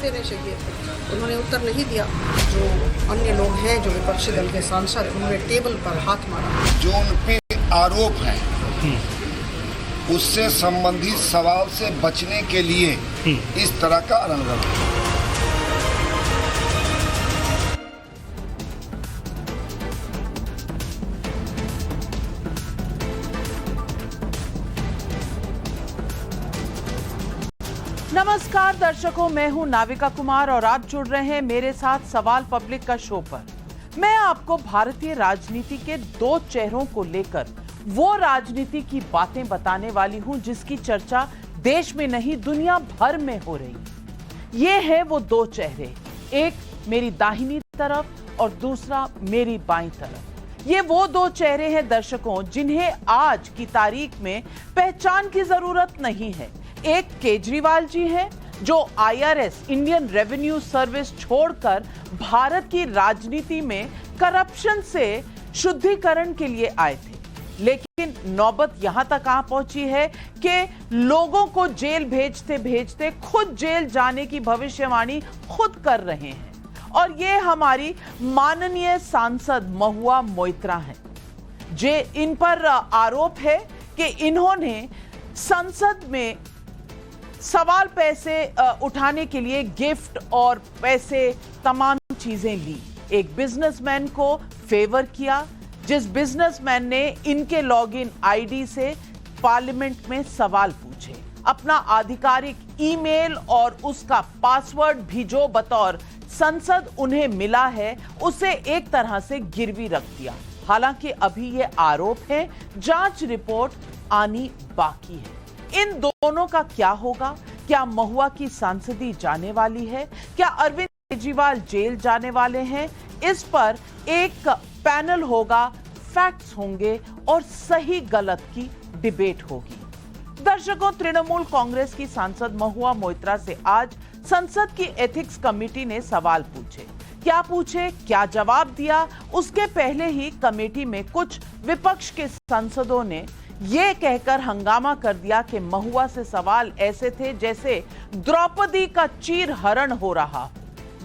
देने चाहिए थे, उन्होंने उत्तर नहीं दिया। जो अन्य लोग हैं, जो विपक्षी दल के सांसद, उन्होंने टेबल पर हाथ मारा। जो उन पे आरोप है उससे संबंधित सवाल से बचने के लिए इस तरह का रणनीति। नमस्कार दर्शकों, मैं हूं नाविका कुमार और आप जुड़ रहे हैं मेरे साथ सवाल पब्लिक का शो पर। मैं आपको भारतीय राजनीति के दो चेहरों को लेकर वो राजनीति की बातें बताने वाली हूं जिसकी चर्चा देश में नहीं दुनिया भर में हो रही है। ये है वो दो चेहरे, एक मेरी दाहिनी तरफ और दूसरा मेरी बाईं तरफ। ये वो दो चेहरे हैं दर्शकों जिन्हें आज की तारीख में पहचान की जरूरत नहीं है। एक केजरीवाल जी हैं जो आईआरएस इंडियन रेवेन्यू सर्विस छोड़कर भारत की राजनीति में करप्शन से शुद्धिकरण के लिए आए थे, लेकिन नौबत यहां तक आ पहुंची है कि लोगों को जेल भेजते भेजते खुद जेल जाने की भविष्यवाणी खुद कर रहे हैं। और ये हमारी माननीय सांसद महुआ मोइत्रा हैं, जे इन पर आरोप है कि इन्होंने संसद में सवाल पैसे उठाने के लिए गिफ्ट और पैसे तमाम चीजें ली। एक बिजनेसमैन को फेवर किया, जिस बिजनेसमैन ने इनके लॉगिन आईडी से पार्लियामेंट में सवाल पूछे, अपना आधिकारिक ईमेल और उसका पासवर्ड भी जो बतौर संसद उन्हें मिला है उसे एक तरह से गिरवी रख दिया। हालांकि अभी ये आरोप है, जांच रिपोर्ट आनी बाकी है। इन दोनों का क्या होगा? क्या महुआ की सांसदी जाने वाली है? क्या अरविंद केजरीवाल जेल जाने वाले हैं? इस पर एक पैनल होगा, फैक्ट्स होंगे और सही गलत की डिबेट होगी। दर्शकों, तृणमूल कांग्रेस की सांसद महुआ मोइत्रा से आज संसद की एथिक्स कमेटी ने सवाल पूछे। क्या पूछे, क्या जवाब दिया, उसके पहले ही कमेटी में कुछ विपक्ष के सांसदों ने ये कहकर हंगामा कर दिया कि महुआ से सवाल ऐसे थे जैसे द्रौपदी का चीर हरण हो रहा।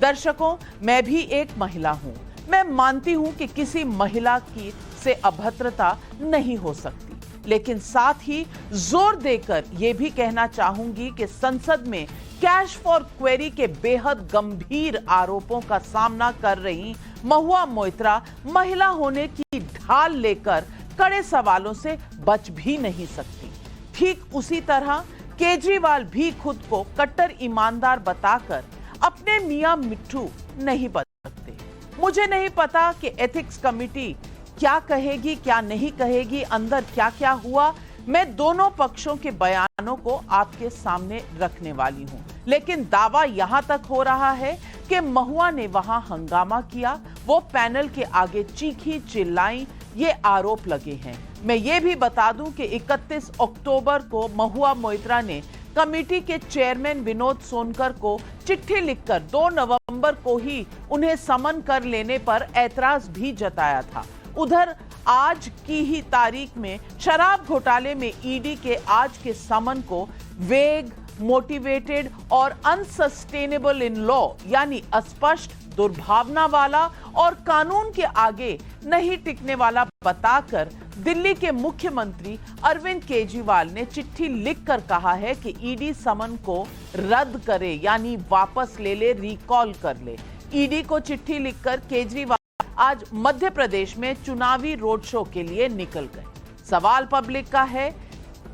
दर्शकों, मैं भी एक महिला हूं, मैं मानती हूं कि किसी महिला की से अभद्रता नहीं हो सकती, लेकिन साथ ही जोर देकर यह भी कहना चाहूंगी कि संसद में कैश फॉर क्वेरी के बेहद गंभीर आरोपों का सामना कर रही महुआ मोइत्रा महिला होने की ढाल लेकर कड़े सवालों से बच भी नहीं सकती। ठीक उसी तरह केजरीवाल भी खुद को कट्टर ईमानदार बताकर अपने मियां मिट्ठू नहीं बन सकते। मुझे नहीं पता कि एथिक्स कमेटी क्या कहेगी, क्या नहीं कहेगी, अंदर क्या क्या हुआ। मैं दोनों पक्षों के बयानों को आपके सामने रखने वाली हूं, लेकिन दावा यहां तक हो रहा है कि महुआ ने वहां हंगामा किया, वो पैनल के आगे चीखी चिल्लाई, ये आरोप लगे हैं। मैं ये भी बता दूं कि 31 अक्टूबर को महुआ मोइत्रा ने कमेटी के चेयरमैन विनोद सोनकर को चिट्ठी लिखकर 2 नवंबर को ही उन्हें समन कर लेने पर ऐतराज भी जताया था। उधर आज की ही तारीख में शराब घोटाले में ईडी के आज के समन को वेग, मोटिवेटेड और अनसस्टेनेबल इन लॉ यानी अस्पष्ट, दुर्भावना वाला और कानून के आगे नहीं टिकने वाला बताकर दिल्ली के मुख्यमंत्री अरविंद केजरीवाल ने चिट्ठी लिखकर कहा है कि ईडी समन को रद्द करे यानी वापस ले ले, रिकॉल कर ले। ईडी को चिट्ठी लिखकर केजरीवाल आज मध्य प्रदेश में चुनावी रोड शो के लिए निकल गए। सवाल पब्लिक का है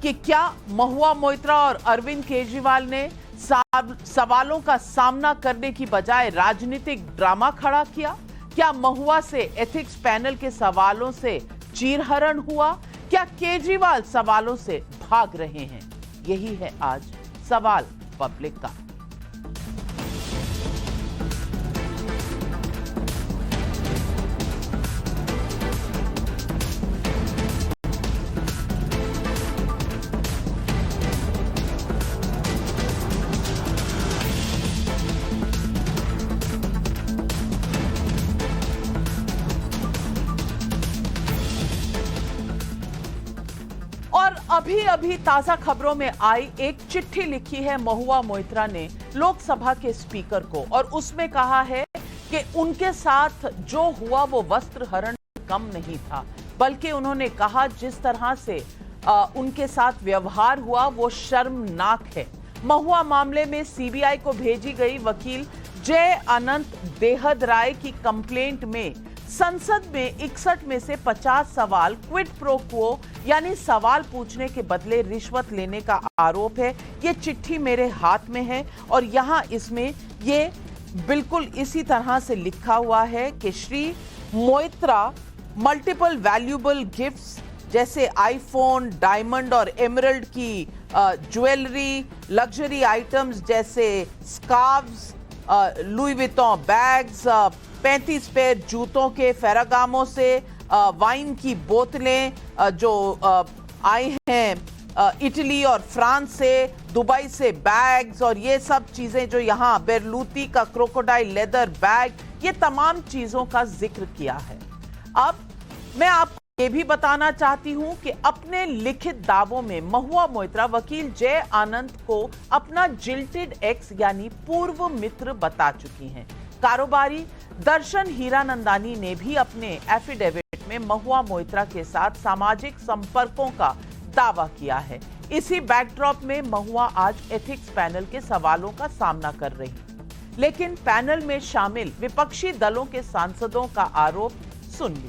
कि क्या महुआ मोइत्रा और अरविंद केजरीवाल ने सवालों का सामना करने की बजाय राजनीतिक ड्रामा खड़ा किया? क्या महुआ से एथिक्स पैनल के सवालों से चीरहरण हुआ? क्या केजरीवाल सवालों से भाग रहे हैं? यही है आज सवाल पब्लिक का। और अभी अभी ताजा खबरों में आई एक चिट्ठी लिखी है महुआ मोइत्रा ने लोकसभा के स्पीकर को, और उसमें कहा है कि उनके साथ जो हुआ वो वस्त्र हरण कम नहीं था, बल्कि उन्होंने कहा जिस तरह से उनके साथ व्यवहार हुआ वो शर्मनाक है। महुआ मामले में सीबीआई को भेजी गई वकील जय अनंत देहद राय की कंप्लेंट में संसद में 61 में से 50 सवाल क्विड प्रो क्वो यानी सवाल पूछने के बदले रिश्वत लेने का आरोप है। ये चिट्ठी मेरे हाथ में है और यहां इसमें ये बिल्कुल इसी तरह से लिखा हुआ है कि Shri Moitra multiple valuable gifts जैसे आईफोन, डायमंड और एमरल्ड की ज्वेलरी, लग्जरी आइटम्स जैसे scarves, Louis Vuitton bags, 35 pair जूतों के फेरागामो से, वाइन की बोतलें जो आई हैं इटली और फ्रांस से, दुबई से बैग्स और ये सब चीजें जो यहाँ बेरलूती का क्रोकोडाइल लेदर बैग, ये तमाम चीजों का जिक्र किया है। अब मैं आपको ये भी बताना चाहती हूं कि अपने लिखित दावों में महुआ मोइत्रा वकील जय आनंद को अपना जिल्टेड एक्स यानी पूर्व मित्र बता चुकी हैं। कारोबारी दर्शन हीरानंदानी ने भी अपने एफिडेविट में महुआ मोइत्रा के साथ सामाजिक संपर्कों का दावा किया है। इसी बैकड्रॉप में महुआ आज एथिक्स पैनल के सवालों का सामना कर रही, लेकिन पैनल में शामिल विपक्षी दलों के सांसदों का आरोप सुन लीजिए।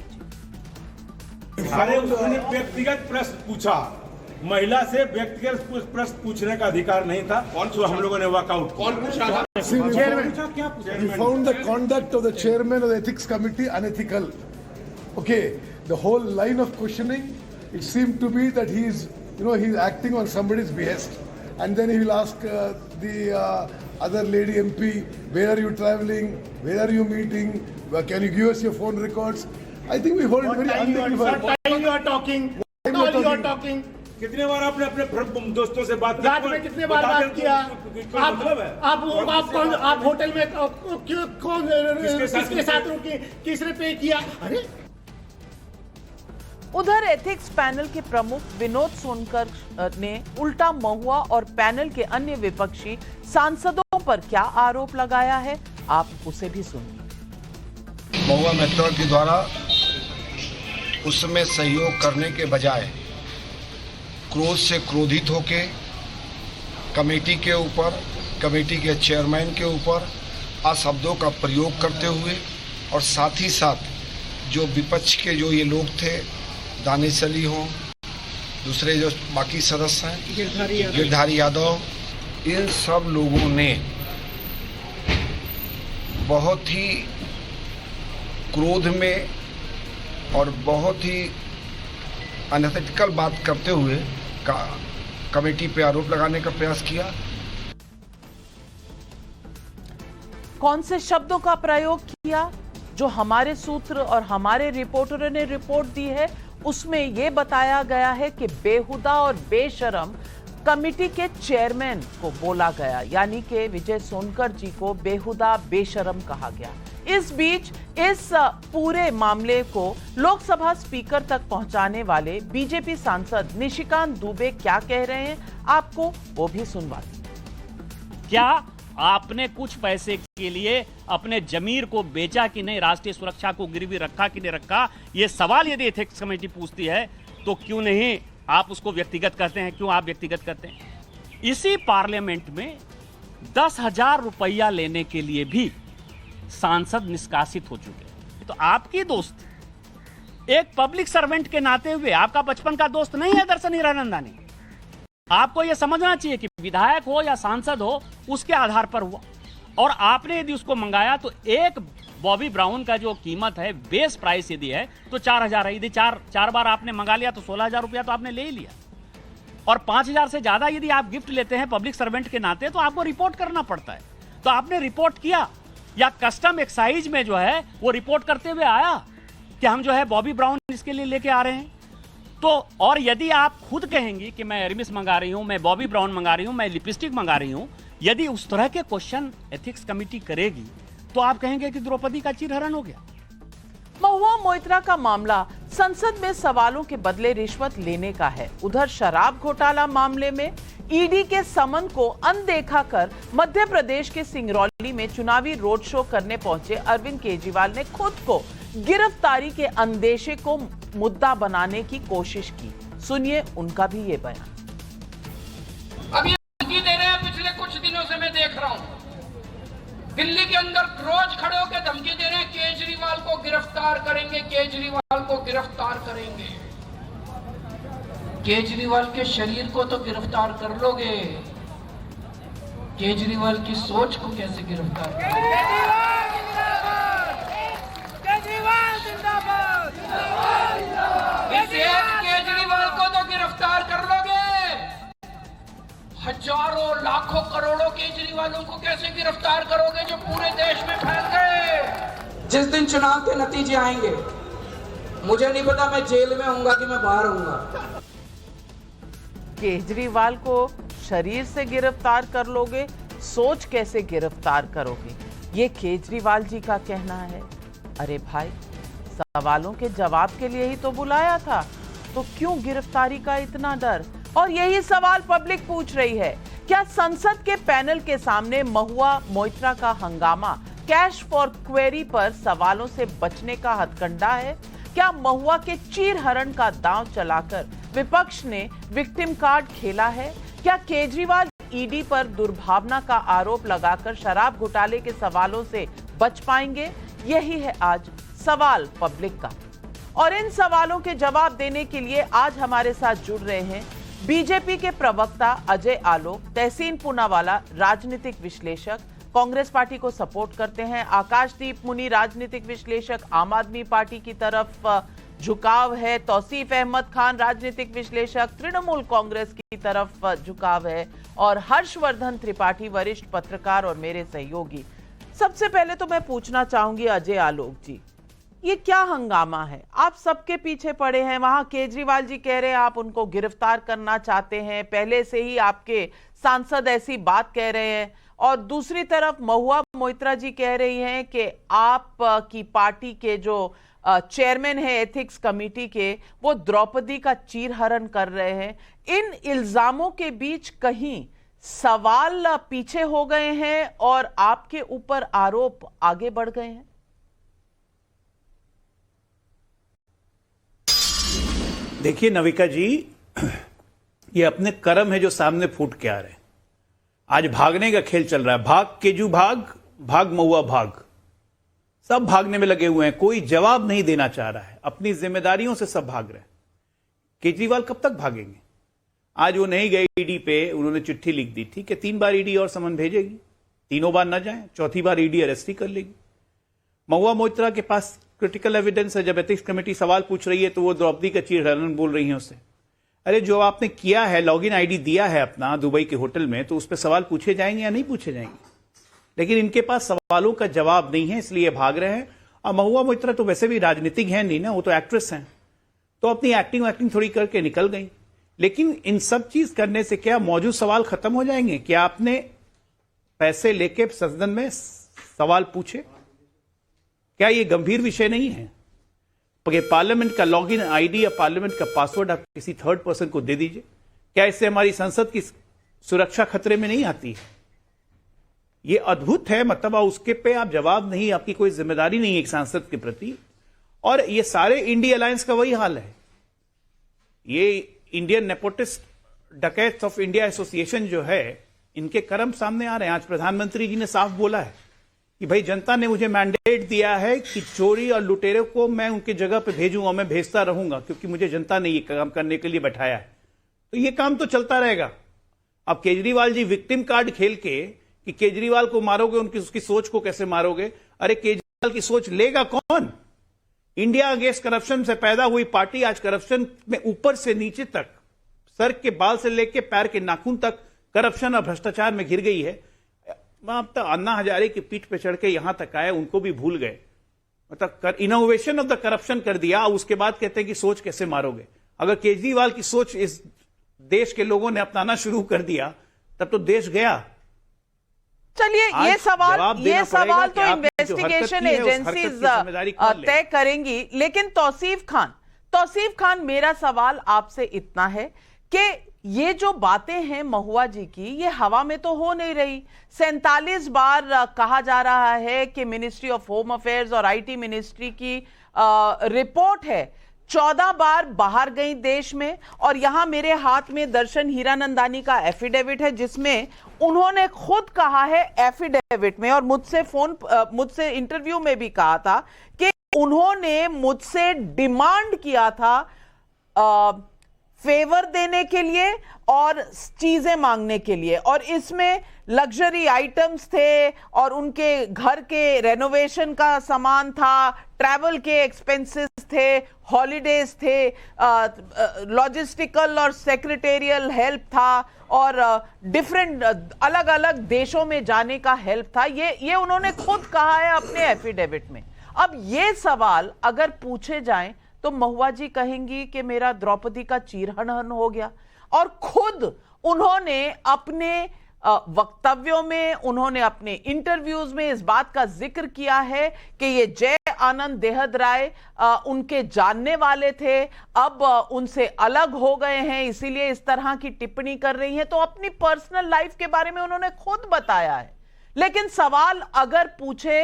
अरे उन्होंने व्यक्तिगत प्रश्न पूछा, महिला से व्यक्तिगत प्रश्न पूछने का अधिकार नहीं था। कौन सा हम लोगों ने वॉकआउट कौन पूछा? We found the conduct of the chairman of the ethics committee unethical. Okay, the whole line of questioning, it seemed to be that he's acting on somebody's behest, and then he will ask the other lady MP, where are you traveling? Where are you meeting? Can you give us your phone records? I think we hold very undignified. What time you are talking? What all you are talking? कितने बार आपने अपने दोस्तों से बात रात में कितने बार बात किया? आप होटल में कौन किसके साथ रुके, किसने पे किया? अरे उधर एथिक्स पैनल के प्रमुख विनोद सोनकर ने उल्टा महुआ और पैनल के अन्य विपक्षी सांसदों पर क्या आरोप लगाया है, आप उसे भी सुनिए। महुआ मोइत्रा के द्वारा उसमें सहयोग करने के बजाय क्रोध से क्रोधित होके कमेटी के ऊपर, कमेटी के चेयरमैन के ऊपर अशब्दों का प्रयोग करते हुए, और साथ ही साथ जो विपक्ष के जो ये लोग थे, दानिश अली हों, दूसरे जो बाकी सदस्य हैं, गिरधारी यादव, इन सब लोगों ने बहुत ही क्रोध में और बहुत ही अनएथिकल बात करते हुए कमेटी पे आरोप लगाने का प्रयास किया। कौन से शब्दों का प्रयोग किया? जो हमारे सूत्र और हमारे रिपोर्टरों ने रिपोर्ट दी है उसमें यह बताया गया है कि बेहुदा और बेशरम कमेटी के चेयरमैन को बोला गया, यानी कि विजय सोनकर जी को बेहुदा बेशरम कहा गया। इस बीच इस पूरे मामले को लोकसभा स्पीकर तक पहुंचाने वाले बीजेपी सांसद निशिकांत दुबे क्या कह रहे हैं, आपको वो भी सुनवा दी। क्या आपने कुछ पैसे के लिए अपने जमीर को बेचा कि नहीं, राष्ट्रीय सुरक्षा को गिरवी रखा कि नहीं रखा, ये सवाल यदि एथिक्स कमेटी पूछती है तो क्यों नहीं आप उसको व्यक्तिगत करते हैं? क्यों आप व्यक्तिगत करते हैं? इसी पार्लियामेंट में 10,000 रुपया लेने के लिए भी सांसद निष्कासित हो चुके हैं। तो आपकी दोस्त एक पब्लिक सर्वेंट के नाते हुए आपका बचपन का दोस्त नहीं है दर्शन हीरानंदानी। आपको यह समझना चाहिए कि विधायक हो या सांसद हो उसके आधार पर हुआ, और आपने यदि उसको मंगाया तो एक बॉबी ब्राउन का जो कीमत है, बेस प्राइस यदि है तो 4,000 है। यदि चार बार आपने मंगा लिया तो 16,000 रुपया तो आपने ले ही लिया, और 5,000 से ज्यादा यदि आप गिफ्ट लेते हैं पब्लिक सर्वेंट के नाते तो आपको रिपोर्ट करना पड़ता है। तो आपने रिपोर्ट किया, या कस्टम एक्साइज में जो है वो रिपोर्ट करते हुए आया कि हम जो है बॉबी ब्राउन इसके लिए लेके आ रहे हैं। तो और यदि आप खुद कहेंगी कि मैं एरमिस मंगा रही हूं, मैं बॉबी ब्राउन मंगा रही हूं, मैं लिपस्टिक मंगा रही हूं, यदि उस तरह के क्वेश्चन एथिक्स कमेटी करेगी तो आप कहेंगे कि द्रौपदी का चीरहरण हो गया। महुआ मोइत्रा का मामला संसद में सवालों के बदले रिश्वत लेने का है। उधर शराब घोटाला मामले में ईडी के समन को अनदेखा कर मध्य प्रदेश के सिंगरौली में चुनावी रोड शो करने पहुंचे अरविंद केजरीवाल ने खुद को गिरफ्तारी के अंदेशे को मुद्दा बनाने की कोशिश की। सुनिए उनका भी ये बयान। अब ये धमकी दे रहे हैं, पिछले कुछ दिनों से मैं देख रहा हूं दिल्ली के अंदर रोज खड़े होकर धमकी दे रहे हैं, केजरीवाल को गिरफ्तार करेंगे, केजरीवाल को गिरफ्तार करेंगे। केजरीवाल के शरीर को तो गिरफ्तार कर लोगे, केजरीवाल की सोच को कैसे गिरफ्तार करोगे? केजरीवाल को तो गिरफ्तार कर लोगे, हजारों लाखों करोड़ों केजरीवालों को कैसे गिरफ्तार करोगे जो पूरे देश में फैल गए? जिस दिन चुनाव के नतीजे आएंगे मुझे नहीं पता मैं जेल में होऊंगा कि मैं बाहर होऊंगा। केजरीवाल को शरीर से गिरफ्तार कर लोगे, सोच कैसे गिरफ्तार करोगे, ये केजरीवाल जी का कहना है। अरे भाई, सवालों के जवाब के लिए ही तो बुलाया था, तो क्यों गिरफ्तारी का इतना डर? और यही सवाल पब्लिक पूछ रही है। क्या संसद के पैनल के सामने महुआ मोइत्रा का हंगामा कैश फॉर क्वेरी पर सवालों से बचने का हथकंडा है? क्या महुआ के चीरहरण का दांव चलाकर विपक्ष ने विक्टिम कार्ड खेला है? क्या केजरीवाल ईडी पर दुर्भावना का आरोप लगाकर शराब घोटाले के सवालों से बच पाएंगे? यही है आज सवाल पब्लिक का। और इन सवालों के जवाब देने के लिए आज हमारे साथ जुड़ रहे हैं बीजेपी के प्रवक्ता अजय आलोक, तहसीन पूनावाला, राजनीतिक विश्लेषक, कांग्रेस पार्टी को सपोर्ट करते हैं। आकाशदीप मुनि, राजनीतिक विश्लेषक, आम आदमी पार्टी की तरफ झुकाव है। तौसीफ अहमद खान, राजनीतिक विश्लेषक, तृणमूल कांग्रेस की तरफ झुकाव है। और हर्षवर्धन त्रिपाठी, वरिष्ठ पत्रकार और मेरे सहयोगी। सबसे पहले तो मैं पूछना चाहूंगी अजय आलोक जी, ये क्या हंगामा है? आप सबके पीछे पड़े हैं। वहां केजरीवाल जी कह रहे हैं आप उनको गिरफ्तार करना चाहते हैं, पहले से ही आपके सांसद ऐसी बात कह रहे हैं। और दूसरी तरफ महुआ मोइत्रा जी कह रही हैं कि आप की पार्टी के जो चेयरमैन है एथिक्स कमेटी के, वो द्रौपदी का चीरहरण कर रहे हैं। इन इल्जामों के बीच कहीं सवाल पीछे हो गए हैं और आपके ऊपर आरोप आगे बढ़ गए हैं। देखिए नविका जी, ये अपने कर्म है जो सामने फूट के आ रहे हैं। आज भागने का खेल चल रहा है, भाग केजू भाग, भाग महुआ भाग, सब भागने में लगे हुए हैं। कोई जवाब नहीं देना चाह रहा है, अपनी जिम्मेदारियों से सब भाग रहे हैं। केजरीवाल कब तक भागेंगे? आज वो नहीं गए ईडी पे, उन्होंने चिट्ठी लिख दी थी कि 3 बार ईडी और समन भेजेगी, तीनों बार न जाए, चौथी बार ईडी अरेस्ट ही कर लेगी। महुआ मोइत्रा के पास क्रिटिकल एविडेंस है। जब एथिक्स कमेटी सवाल पूछ रही है तो वो द्रौपदी का चीरहरण बोल रही है उससे। अरे जो आपने किया है, लॉगिन आईडी दिया है अपना दुबई के होटल में, तो उस पर सवाल पूछे जाएंगे या नहीं पूछे जाएंगे? लेकिन इनके पास सवालों का जवाब नहीं है, इसलिए भाग रहे हैं। और महुआ मोइत्रा तो वैसे भी राजनीतिक है नहीं ना, वो तो एक्ट्रेस हैं, तो अपनी एक्टिंग थोड़ी करके निकल गई। लेकिन इन सब चीज करने से क्या मौजूद सवाल खत्म हो जाएंगे? क्या आपने पैसे लेके सदन में सवाल पूछे? क्या ये गंभीर विषय नहीं है? पार्लियामेंट का लॉगिन आईडी या पार्लियामेंट का पासवर्ड आप किसी थर्ड पर्सन को दे दीजिए। क्या इससे हमारी संसद की सुरक्षा खतरे में नहीं आती है? ये अद्भुत है। मतलब उसके पे आप जवाब नहीं, आपकी कोई जिम्मेदारी नहीं है एक सांसद के प्रति। और ये सारे इंडिया अलायंस का वही हाल है। ये इंडियन नेपोटिस्ट डकैट्स ऑफ इंडिया एसोसिएशन जो है, इनके कर्म सामने आ रहे हैं। आज प्रधानमंत्री जी ने साफ बोला है कि भाई जनता ने मुझे मैंडेट दिया है कि चोरी और लुटेरे को मैं उनकी जगह पे भेजूंगा, मैं भेजता रहूंगा, क्योंकि मुझे जनता ने ये काम करने के लिए बैठाया है। तो ये काम तो चलता रहेगा। अब केजरीवाल जी विक्टिम कार्ड खेल के कि केजरीवाल को मारोगे, उसकी सोच को कैसे मारोगे? अरे केजरीवाल की सोच लेगा कौन? इंडिया अगेंस्ट करप्शन से पैदा हुई पार्टी आज करप्शन में ऊपर से नीचे तक, सर के बाल से लेके पैर के नाखून तक करप्शन और भ्रष्टाचार में घिर गई है। अब तक अन्ना हजारे की पीठ पे चढ़ के यहां तक आए, उनको भी भूल गए। मतलब इनोवेशन ऑफ द करप्शन कर दिया, उसके बाद कहते हैं कि सोच कैसे मारोगे। अगर केजरीवाल की सोच इस देश के लोगों ने अपनाना शुरू कर दिया, तब तो देश गया। चलिए ये सवाल तो इन्वेस्टिगेशन है, एजेंसीज तय करेंगी। लेकिन तौसीफ खान मेरा सवाल आपसे इतना है कि ये जो बातें हैं महुआ जी की, ये हवा में तो हो नहीं रही। 47 बार कहा जा रहा है कि मिनिस्ट्री ऑफ होम अफेयर्स और आईटी मिनिस्ट्री की रिपोर्ट है। 14 बार बाहर गई देश में, और यहां मेरे हाथ में दर्शन हीरानंदानी का एफिडेविट है जिसमें उन्होंने खुद कहा है एफिडेविट में, और मुझसे इंटरव्यू में भी कहा था कि उन्होंने मुझसे डिमांड किया था फेवर देने के लिए और चीजें मांगने के लिए, और इसमें लग्जरी आइटम्स थे और उनके घर के रेनोवेशन का सामान था, ट्रैवल के एक्सपेंसेस थे, हॉलिडेज थे, लॉजिस्टिकल और सेक्रेटेरियल हेल्प था, और डिफरेंट अलग अलग देशों में जाने का हेल्प था। ये उन्होंने खुद कहा है अपने एफिडेविट में। अब ये सवाल अगर पूछे जाएं तो महुआ जी कहेंगी कि मेरा द्रौपदी का चीरहरण हो गया, और खुद उन्होंने अपने वक्तव्यों में, उन्होंने अपने इंटरव्यूज में इस बात का जिक्र किया है कि ये जय आनंद देहद राय उनके जानने वाले थे, अब उनसे अलग हो गए हैं, इसीलिए इस तरह की टिप्पणी कर रही हैं। तो अपनी पर्सनल लाइफ के बारे में उन्होंने खुद बताया है। लेकिन सवाल अगर पूछे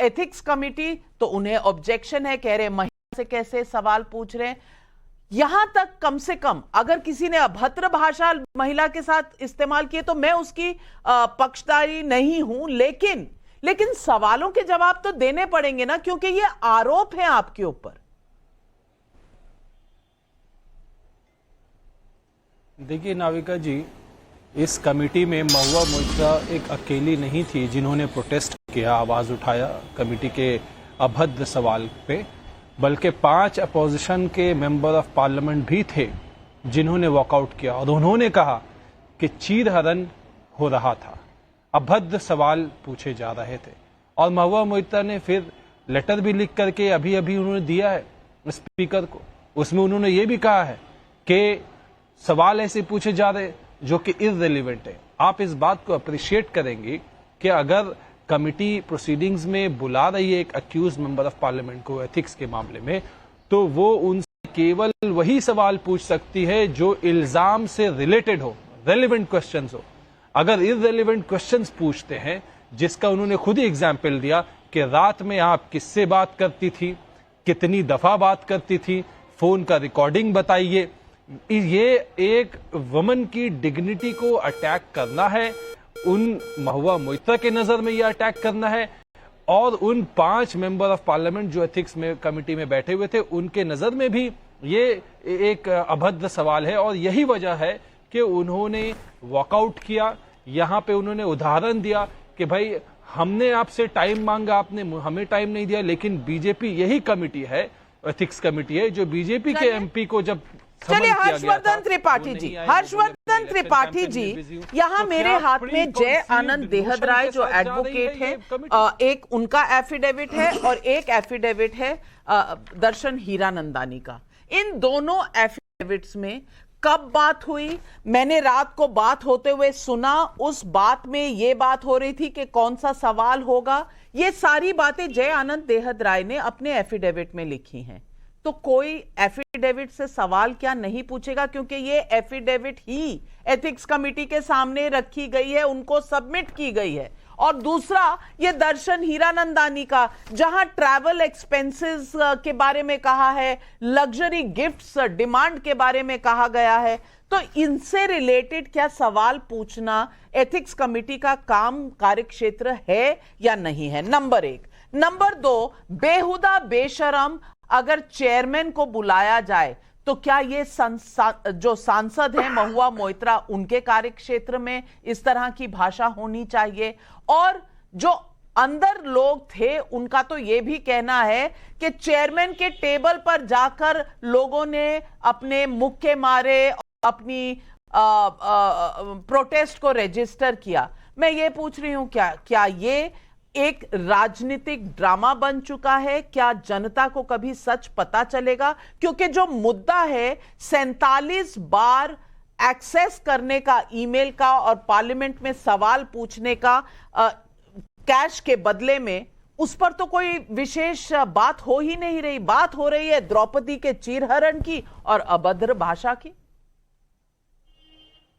एथिक्स कमिटी तो उन्हें ऑब्जेक्शन है, कह रहे महिला से कैसे सवाल पूछ रहे हैं। यहां तक कम से कम अगर किसी ने अभद्र भाषा महिला के साथ इस्तेमाल किए तो मैं उसकी पक्षधारी नहीं हूं, लेकिन सवालों के जवाब तो देने पड़ेंगे ना, क्योंकि ये आरोप है आपके ऊपर। देखिए नाविका जी, इस कमेटी में महुआ मोइत्रा एक अकेली नहीं थी जिन्होंने प्रोटेस्ट किया, आवाज उठाया कमेटी के अभद्र सवाल पे, बल्कि 5 अपोजिशन के मेंबर ऑफ पार्लियामेंट भी थे जिन्होंने वॉकआउट किया, और उन्होंने कहा कि चीरहरण हो रहा था, अभद्र सवाल पूछे जा रहे थे। और महुआ मोइत्रा ने फिर लेटर भी लिख करके अभी उन्होंने दिया है स्पीकर को, उसमें उन्होंने ये भी कहा है कि सवाल ऐसे पूछे जा रहे जो कि इररिलेवेंट है। आप इस बात को अप्रिशिएट करेंगे कि अगर कमिटी प्रोसीडिंग्स में बुला रही है एक अक्यूज मेंबर ऑफ पार्लियामेंट को एथिक्स के मामले में, तो वो उनसे केवल वही सवाल पूछ सकती है जो इल्जाम से रिलेटेड हो, रेलेवेंट क्वेश्चंस हो। अगर इररिलेवेंट क्वेश्चंस पूछते हैं, जिसका उन्होंने खुद ही एग्जाम्पल दिया कि रात में आप किससे बात करती थी, कितनी दफा बात करती थी, फोन का रिकॉर्डिंग बताइए, ये एक वुमन की डिग्निटी को अटैक करना है। उन महुआ मोइत्रा के नजर में यह अटैक करना है, और उन 5 मेंबर ऑफ पार्लियामेंट जो एथिक्स में कमिटी में बैठे हुए थे उनके नजर में भी ये एक अभद्र सवाल है। और यही वजह है कि उन्होंने वॉकआउट किया। यहां पे उन्होंने उदाहरण दिया कि भाई हमने आपसे टाइम मांगा, आपने हमें टाइम नहीं दिया, लेकिन बीजेपी यही कमिटी है, एथिक्स कमेटी है, जो बीजेपी के एमपी को जब चलिए हर्षवर्धन त्रिपाठी जी, यहाँ मेरे हाथ में जय आनंद देहद राय जो एडवोकेट है, एक उनका एफिडेविट है और एक एफिडेविट है दर्शन हीरानंदानी का। इन दोनों एफिडेविट्स में कब बात हुई, मैंने रात को बात होते हुए सुना, उस बात में यह बात हो रही थी कि कौन सा सवाल होगा, ये सारी बातें जय आनंद देहद राय ने अपने एफिडेविट में लिखी हैं। तो कोई एफिडेविट से सवाल क्या नहीं पूछेगा, क्योंकि ये एफिडेविट ही एथिक्स कमेटी के सामने रखी गई है, उनको सबमिट की गई है। और दूसरा ये दर्शन हीरानंदानी का, जहां ट्रैवल एक्सपेंसेस के बारे में कहा है, लग्जरी गिफ्ट्स डिमांड के बारे में कहा गया है। तो इनसे रिलेटेड क्या सवाल पूछना एथिक्स कमेटी का काम कार्यक्षेत्र है या नहीं है, नंबर 1। नंबर 2, बेहुदा बेशरम अगर चेयरमैन को बुलाया जाए तो क्या ये जो सांसद हैं महुआ मोइत्रा, उनके कार्यक्षेत्र में इस तरह की भाषा होनी चाहिए? और जो अंदर लोग थे उनका तो ये भी कहना है कि चेयरमैन के टेबल पर जाकर लोगों ने अपने मुख के मारे अपनी प्रोटेस्ट को रजिस्टर किया। मैं ये पूछ रही हूं, क्या ये एक राजनीतिक ड्रामा बन चुका है? क्या जनता को कभी सच पता चलेगा? क्योंकि जो मुद्दा है 47 बार एक्सेस करने का ईमेल का और पार्लियामेंट में सवाल पूछने का कैश के बदले में, उस पर तो कोई विशेष बात हो ही नहीं रही। बात हो रही है द्रौपदी के चीरहरण की और अभद्र भाषा की।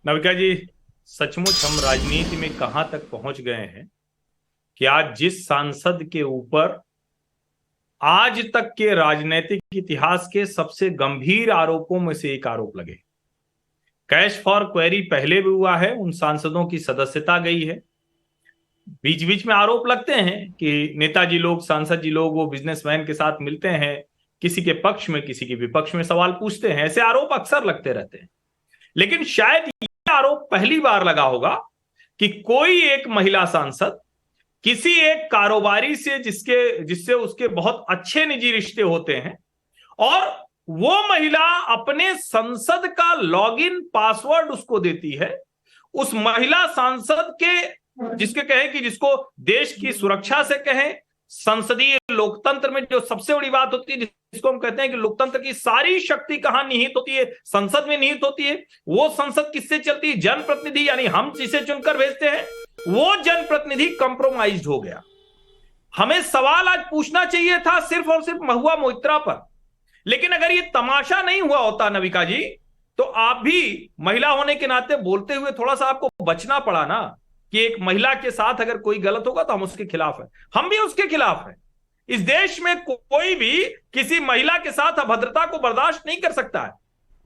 नविका जी, सचमुच हम राजनीति में कहां तक पहुंच गए हैं कि आज जिस सांसद के ऊपर आज तक के राजनीतिक इतिहास के सबसे गंभीर आरोपों में से एक आरोप लगे, कैश फॉर क्वेरी पहले भी हुआ है, उन सांसदों की सदस्यता गई है, बीच बीच में आरोप लगते हैं कि नेताजी लोग, सांसद जी लोग वो बिजनेसमैन के साथ मिलते हैं, किसी के पक्ष में किसी के विपक्ष में सवाल पूछते हैं, ऐसे आरोप अक्सर लगते रहते हैं। लेकिन शायद ये आरोप पहली बार लगा होगा कि कोई एक महिला सांसद किसी एक कारोबारी से जिससे उसके बहुत अच्छे निजी रिश्ते होते हैं, और वो महिला अपने संसद का लॉगिन पासवर्ड उसको देती है, उस महिला सांसद के, जिसके कहें कि जिसको देश की सुरक्षा से कहें, संसदीय लोकतंत्र में जो सबसे बड़ी बात होती है, जिसको हम कहते हैं कि लोकतंत्र की सारी शक्ति कहां निहित होती है, संसद में निहित होती है। वो संसद किससे चलती है? जनप्रतिनिधि, यानी हम जिसे चुनकर भेजते हैं, वो जनप्रतिनिधि कंप्रोमाइज्ड हो गया। हमें सवाल आज पूछना चाहिए था सिर्फ और सिर्फ महुआ मोइत्रा पर, लेकिन अगर ये तमाशा नहीं हुआ होता नविका जी, तो आप भी महिला होने के नाते बोलते हुए थोड़ा सा आपको बचना पड़ा ना, कि एक महिला के साथ अगर कोई गलत होगा तो हम उसके खिलाफ हैं। हम भी उसके खिलाफ हैं। इस देश में कोई भी किसी महिला के साथ अभद्रता को बर्दाश्त नहीं कर सकता है,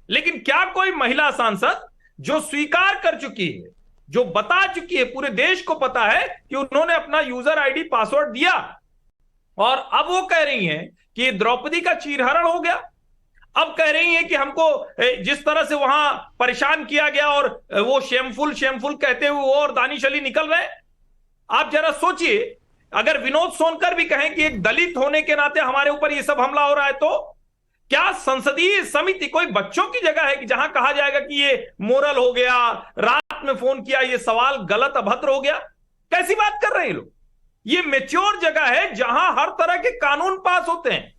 लेकिन क्या कोई महिला सांसद जो स्वीकार कर चुकी है, जो बता चुकी है, पूरे देश को पता है कि उन्होंने अपना यूजर आईडी पासवर्ड दिया, और अब वो कह रही हैं कि द्रौपदी का चीरहरण हो गया, अब कह रही हैं कि हमको जिस तरह से वहां परेशान किया गया और वो शेमफुल कहते हुए वो और दानिश अली निकल रहे। आप जरा सोचिए, अगर विनोद सोनकर भी कहें कि एक दलित होने के नाते हमारे ऊपर ये सब हमला हो रहा है, तो क्या संसदीय समिति कोई बच्चों की जगह है कि जहां कहा जाएगा कि ये मोरल हो गया, रात में फोन किया, ये सवाल गलत अभद्र हो गया? कैसी बात कर रहे हैं लोग? ये मैच्योर जगह है जहां हर तरह के कानून पास होते हैं,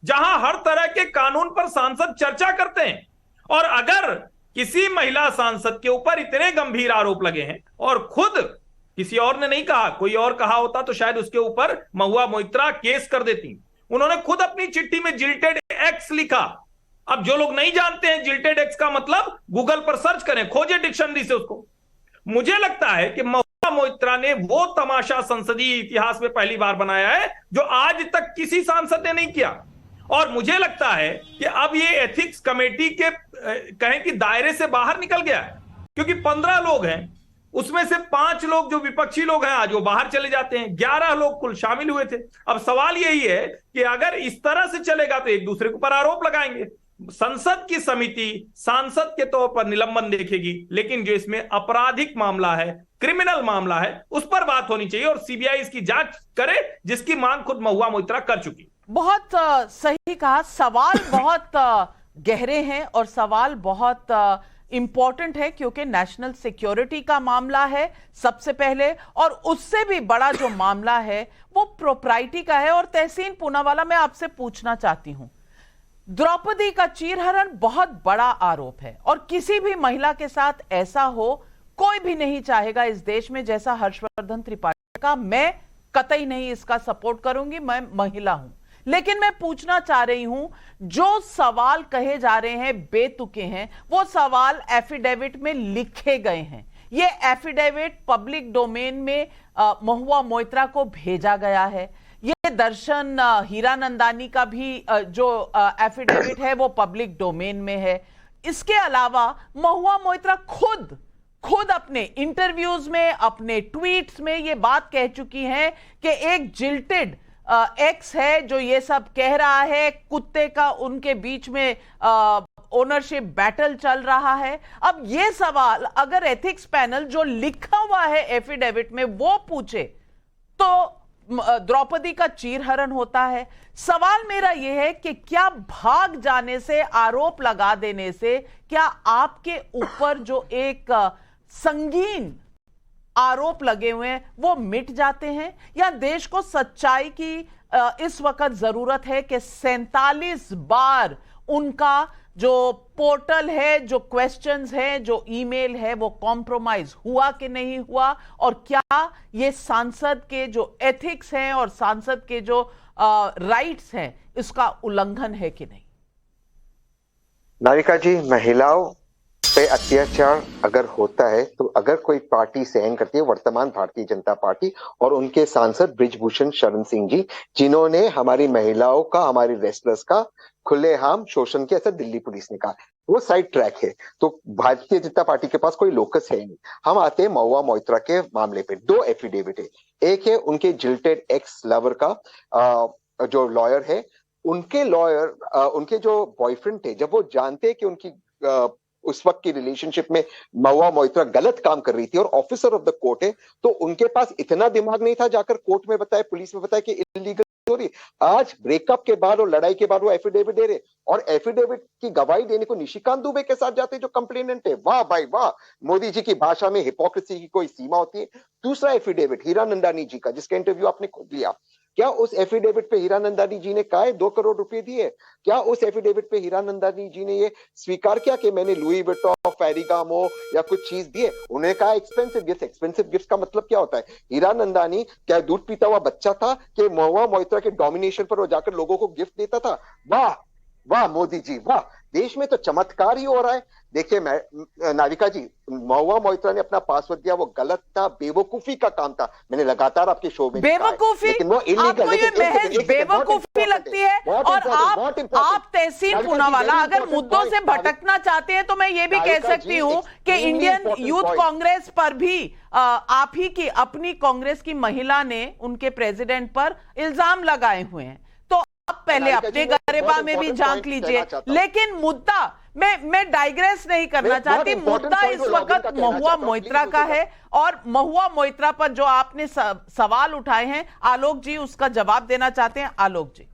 जहां हर तरह के कानून पर सांसद चर्चा करते हैं। और अगर किसी महिला सांसद के ऊपर इतने गंभीर आरोप लगे हैं, और खुद किसी और ने नहीं कहा, कोई और कहा होता तो शायद उसके ऊपर महुआ मोइत्रा केस कर देती, उन्होंने खुद अपनी चिट्ठी में जिल्टेड एक्स लिखा। अब जो लोग नहीं जानते हैं जिल्टेड एक्स का मतलब, गूगल पर सर्च करें, खोजे डिक्शनरी से उसको। मुझे लगता है कि महुआ मोइत्रा ने वो तमाशा संसदीय इतिहास में पहली बार बनाया है जो आज तक किसी सांसद ने नहीं किया। और मुझे लगता है कि अब ये एथिक्स कमेटी के कहें कि दायरे से बाहर निकल गया है, क्योंकि 15 लोग हैं, उसमें से 5 लोग जो विपक्षी लोग हैं आज वो बाहर चले जाते हैं, 11 लोग कुल शामिल हुए थे। अब सवाल यही है कि अगर इस तरह से चलेगा तो एक दूसरे के ऊपर आरोप लगाएंगे। संसद की समिति सांसद के तौर पर निलंबन देखेगी, लेकिन जो इसमें आपराधिक मामला है, क्रिमिनल मामला है, उस पर बात होनी चाहिए और सीबीआई इसकी जांच करे, जिसकी मांग खुद महुआ मोइत्रा कर चुकी। बहुत सही कहा। सवाल बहुत गहरे हैं और सवाल बहुत इंपॉर्टेंट है, क्योंकि नेशनल सिक्योरिटी का मामला है सबसे पहले, और उससे भी बड़ा जो मामला है वो प्रोप्राइटी का है। और तहसीन पूनावाला, मैं आपसे पूछना चाहती हूं, द्रौपदी का चीरहरण बहुत बड़ा आरोप है, और किसी भी महिला के साथ ऐसा हो कोई भी नहीं चाहेगा इस देश में, जैसा हर्षवर्धन त्रिपाठी का। मैं कतई नहीं इसका सपोर्ट करूंगी, मैं महिला हूं। लेकिन मैं पूछना चाह रही हूं, जो सवाल कहे जा रहे हैं बेतुके हैं, वो सवाल एफिडेविट में लिखे गए हैं। ये एफिडेविट पब्लिक डोमेन में महुआ मोइत्रा को भेजा गया है। ये दर्शन हीरानंदानी का भी जो एफिडेविट है वो पब्लिक डोमेन में है। इसके अलावा महुआ मोइत्रा खुद अपने इंटरव्यूज में, अपने ट्वीट्स में ये बात कह चुकी हैं कि एक जिल्टेड एक्स है जो ये सब कह रहा है, कुत्ते का उनके बीच में ओनरशिप बैटल चल रहा है। अब ये सवाल अगर एथिक्स पैनल जो लिखा हुआ है एफिडेविट में वो पूछे तो द्रौपदी का चीरहरण होता है। सवाल मेरा यह है कि क्या भाग जाने से, आरोप लगा देने से, क्या आपके ऊपर जो एक संगीन आरोप लगे हुए हैं वो मिट जाते हैं, या देश को सच्चाई की इस वक्त जरूरत है कि 47 बार उनका जो पोर्टल है, जो क्वेश्चंस है, जो ईमेल है, वो कॉम्प्रोमाइज हुआ कि नहीं हुआ, और क्या ये सांसद के जो एथिक्स हैं और सांसद के जो राइट्स हैं इसका उल्लंघन है कि नहीं? नाविका जी, महिलाओं पे अत्याचार अगर होता है तो अगर कोई पार्टी सहन करती है, वर्तमान भारतीय जनता पार्टी और उनके सांसद बृजभूषण शरण सिंह जी, जिन्होंने हमारी महिलाओं का, हमारी रेस्लर्स का खुलेआम शोषण किया, ऐसा दिल्ली पुलिस ने कहा, वो साइड ट्रैक है। तो भारतीय जनता पार्टी के पास कोई लोकस है नहीं। हम आते हैं महुआ मोइत्रा के मामले पे। 2 एफिडेविट है। एक है उनके जिल्टेड एक्स लवर का जो लॉयर है, उनके लॉयर, उनके जो बॉयफ्रेंड थे, जब वो जानते हैं कि उनकी उस वक्त की रिलेशनशिप में महुआ मोइत्रा गलत काम कर रही थी और ऑफिसर ऑफ द कोर्ट है, तो उनके पास इतना दिमाग नहीं था जाकर कोर्ट में बताए, पुलिस में बताया कि इलीगल हो रही। आज ब्रेकअप के बाद और लड़ाई के बाद वो एफिडेविट दे रहे, और एफिडेविट की गवाही देने को निशिकांत दुबे के साथ जाते जो कंप्लेनेंट है। वाह भाई वाह, मोदी जी की भाषा में हिपोक्रेसी की कोई सीमा होती है। दूसरा एफिडेविट हीरानंदानी जी का, जिसका इंटरव्यू आपने खुद लिया, क्या उस एफिडेविट पे हीरानंदानी जी ने कहा 2 करोड़ रुपए दिए? क्या उस एफिडेविट पे हीरानंदानी जी ने ये स्वीकार किया कि मैंने लुई विटॉन, फेरिगामो या कुछ चीज दी है? उन्होंने कहा एक्सपेंसिव गिफ्ट। एक्सपेंसिव गिफ्ट का मतलब क्या होता है? हीरानंदानी क्या दूध पीता हुआ बच्चा था कि महुआ मोइत्रा के डोमिनेशन पर वो जाकर लोगों को गिफ्ट देता था? वाह वाह मोदी जी वाह, देश में तो चमत्कार ही हो रहा है। देखिए नाविका जी, महुआ मोइत्रा ने अपना पासवर्ड दिया, वो गलत था, बेवकूफी का काम था। मैंने लगातार आपके शो में बेवकूफी, लेकिन वो आपको ये महज बेवकूफी लगती है? और आप तहसीन पूनावाला अगर मुद्दों से भटकना चाहते हैं तो मैं ये भी कह सकती हूं कि इंडियन यूथ कांग्रेस पर भी आप ही की अपनी कांग्रेस की महिला ने उनके प्रेसिडेंट पर इल्जाम लगाए हुए हैं, तो आप पहले अपने गरेबा में भी झांक लीजिए। लेकिन मुद्दा मैं डाइग्रेस नहीं करना चाहती, मुद्दा इस वक्त महुआ मोइत्रा का है, और महुआ मोइत्रा पर जो आपने सवाल उठाए हैं, आलोक जी उसका जवाब देना चाहते हैं। आलोक जी,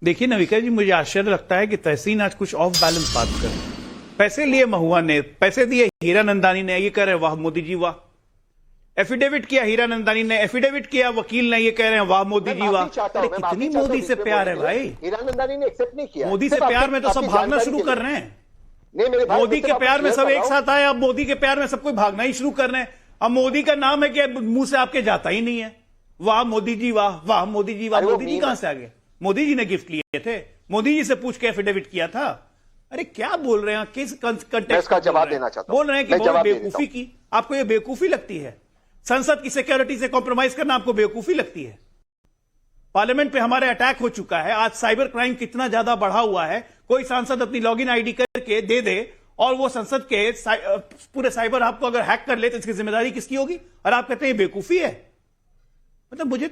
देखिए नविका जी, मुझे आश्चर्य लगता है कि तहसीन आज कुछ ऑफ बैलेंस बात कर रहे हैं। पैसे लिए महुआ ने, पैसे दिए हीरानंदानी ने, ये कह रहे हैं वाह मोदी जी वाह। एफिडेविट किया हीरानंदानी ने, एफिडेविट किया वकील ने, ये कह रहे हैं वाह मोदी जी वाह। अरे कितनी मोदी से प्यार है भाई। हीरानंदानी ने एक्सेप्ट नहीं किया। मोदी से प्यार में तो सब भागना शुरू कर रहे हैं। मोदी के प्यार में सब एक साथ आए, अब मोदी के प्यार में सब कोई भागना ही शुरू कर रहे हैं। अब मोदी का नाम है कि मुंह से आपके जाता ही नहीं है, वाह मोदी जी वाह, वाह मोदी जी वाह। मोदी जी कहां से आ गए? मोदी जी ने गिफ्ट लिए थे, मोदी जी से पूछ के एफिडेविट किया था। अरे क्या बोल रहे हैं, किस कंटेक्स्ट का जवाब देना चाहता हूं? बोल रहे हैं कि बहुत बेवकूफी की। आपको ये बेवकूफी लगती है? संसद की सिक्योरिटी से कॉम्प्रोमाइज करना आपको बेवकूफी लगती है? पार्लियामेंट पे हमारे अटैक हो चुका है, आज साइबर क्राइम कितना ज्यादा बढ़ा हुआ है। कोई सांसद अपनी लॉगिन आईडी करके दे दे और वो संसद के पूरे साइबर हब को अगर हैक कर ले तो इसकी जिम्मेदारी किसकी होगी? और आप कहते हैं बेवकूफी है? मतलब मुझे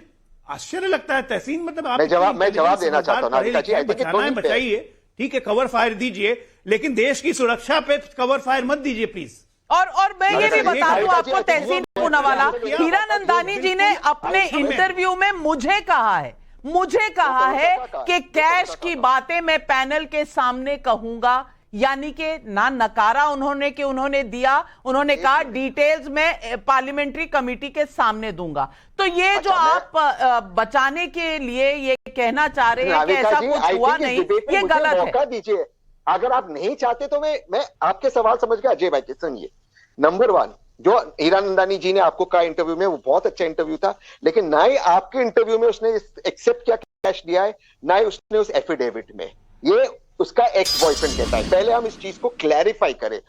आश्चर्य लगता है तहसीन, मतलब आप मैं जवाब देना चाहता हूं। बचाइए, ठीक है, कवर फायर दीजिए, लेकिन देश की सुरक्षा पे कवर फायर मत दीजिए प्लीज। और मैं ये भी बता दूं आपको तहसीन पूनावाला, हीरानंदानी जी ने अपने इंटरव्यू में मुझे कहा है कि कैश की बातें मैं पैनल के सामने कहूंगा, यानी कि ना नकारा उन्होंने कि उन्होंने दिया, उन्होंने कहा डिटेल्स में पार्लियामेंट्री कमेटी के सामने दूंगा। तो ये जो आप बचाने के लिए ये कहना चाह रहे हैं कि ऐसा कुछ हुआ नहीं, ये गलत है। दीजिए, अगर आप नहीं चाहते तो मैं आपके सवाल समझ गया। अजय भाई सुनिए, नंबर 1 जो हीरानंदानी जी ने आपको कहा इंटरव्यू में, वो बहुत अच्छा इंटरव्यू था, लेकिन ना ही आपके इंटरव्यू में उसने एक्सेप्ट किया कैश दिया है, ना ही उसने उस एफिडेविट में। ये उसका एक्स बॉयफ्रेंड कहता है। पहले हम इस चीज को क्लैरिफाई करें।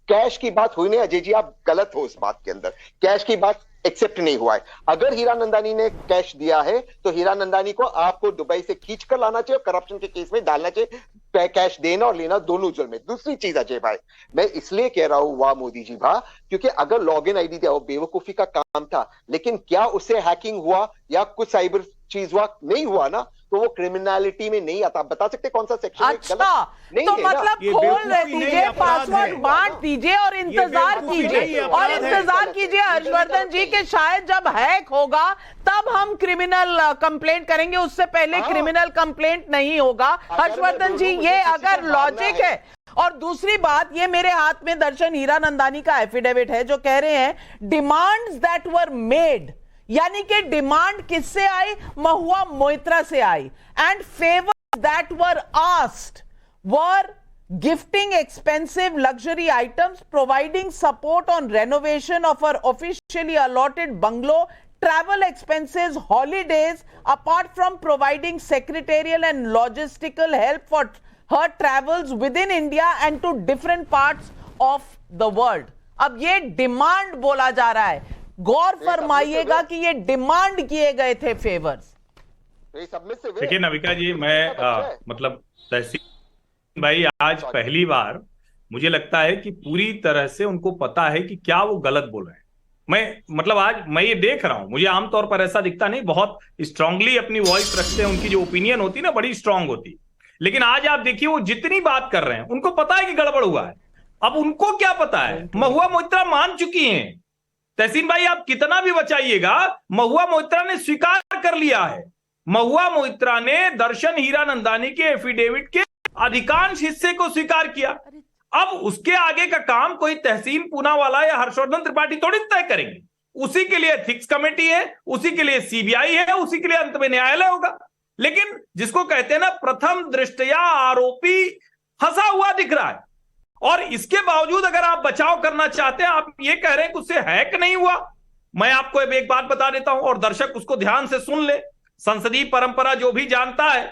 कैश की बात हुई नहीं अजय जी, आप गलत हो इस बात के अंदर। कैश की बात एक्सेप्ट नहीं हुआ है। अगर हीरानंदानी ने कैश दिया है तो हीरानंदानी को आपको दुबई से खींच कर लाना चाहिए और करप्शन के केस में डालना चाहिए। कैश देना और लेना दोनों जुर्म में। दूसरी चीज अजय भाई, मैं इसलिए कह रहा हूं वाह मोदी जी वाह, क्योंकि अगर लॉगिन आईडी दिया वो बेवकूफी का काम था, लेकिन क्या उससे हैकिंग हुआ या कुछ साइबर चीज हुआ? नहीं हुआ ना, तो वो क्रिमिनलिटी में नहीं आता। आप बता सकते कौन सा सेक्शन? अच्छा, तो मतलब खोल दीजिए, पासवर्ड बांट दीजिए और इंतजार कीजिए हर्षवर्धन जी के शायद जब हैक होगा तब हम क्रिमिनल कंप्लेंट करेंगे, उससे पहले क्रिमिनल कंप्लेंट नहीं होगा। हर्षवर्धन जी, ये अगर लॉजिक है। और दूसरी बात, ये मेरे हाथ में दर्शन हीरानंदानी का एफिडेविट है जो कह रहे हैं डिमांड्स दैट वर मेड, यानी कि डिमांड किससे आई? महुआ मोइत्रा से आई। And favour that were asked were gifting expensive luxury items, providing support on renovation of her officially allotted bungalow, travel expenses, holidays, apart from providing secretarial and logistical help for her travels within India and to different parts of the world. अब ये demand बोला जा रहा है, गौर फरमाइएगा कि ये demand किए गए थे फेवर्स। देखिए नविका जी, मैं मतलब तहसील भाई आज पहली बार मुझे लगता है कि पूरी तरह से उनको पता है कि क्या वो गलत बोल रहे हैं। मैं मतलब आज मैं ये देख रहा हूं, मुझे आमतौर पर ऐसा दिखता नहीं, बहुत स्ट्रांगली अपनी वॉइस रखते हैं, उनकी जो ओपिनियन होती है ना बड़ी स्ट्रांग होती है, लेकिन आज आप देखिए वो जितनी बात कर रहे हैं उनको पता है कि गड़बड़ हुआ है। अब उनको क्या पता है? महुआ मोइत्रा मान चुकी हैं। तहसीन भाई आप कितना भी बचाइएगा, महुआ मोइत्रा ने स्वीकार कर लिया है। महुआ मोइत्रा ने दर्शन हीरानंदानी के एफिडेविट के अधिकांश हिस्से को स्वीकार किया। अब उसके आगे का काम कोई तहसीन पूनावाला या हर्षवर्धन त्रिपाठी थोड़ी तय करेंगे। उसी के लिए एथिक्स कमेटी है, उसी के लिए सीबीआई है, उसी के लिए अंत में न्यायालय होगा। लेकिन जिसको कहते हैं ना प्रथम दृष्टया आरोपी फंसा हुआ दिख रहा है, और इसके बावजूद अगर आप बचाव करना चाहते हैं, आप ये कह रहे हैं कि उससे हैक नहीं हुआ। मैं आपको एक बात बता देता हूं और दर्शक उसको ध्यान से सुन ले। संसदीय परंपरा जो भी जानता है,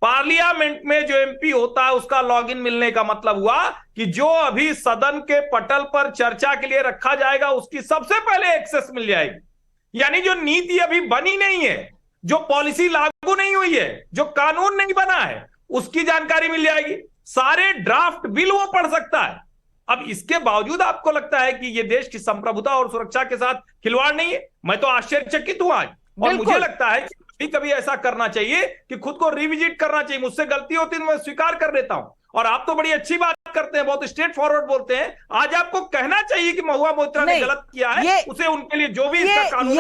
पार्लियामेंट में जो एमपी होता है उसका लॉगिन मिलने का मतलब हुआ कि जो अभी सदन के पटल पर चर्चा के लिए रखा जाएगा उसकी सबसे पहले एक्सेस मिल जाएगी। यानी जो नीति अभी बनी नहीं है, जो पॉलिसी लागू नहीं हुई है, जो कानून नहीं बना है, उसकी जानकारी मिल जाएगी। सारे ड्राफ्ट बिल वो पढ़ सकता है। अब इसके बावजूद आपको लगता है कि ये देश की संप्रभुता और सुरक्षा के साथ खिलवाड़ नहीं है? मैं तो आश्चर्यचकित हूं आज। और मुझे लगता है कि कभी ऐसा करना चाहिए कि खुद को रिविजिट करना चाहिए। मुझसे गलती होती है तो मैं स्वीकार कर देता हूं, और आप तो बड़ी अच्छी बात करते हैं, बहुत स्ट्रेट फॉरवर्ड बोलते हैं। आज आपको कहना चाहिए कि महुआ मोइत्रा ने गलत किया है, उसे उनके लिए जो भी इसका कानून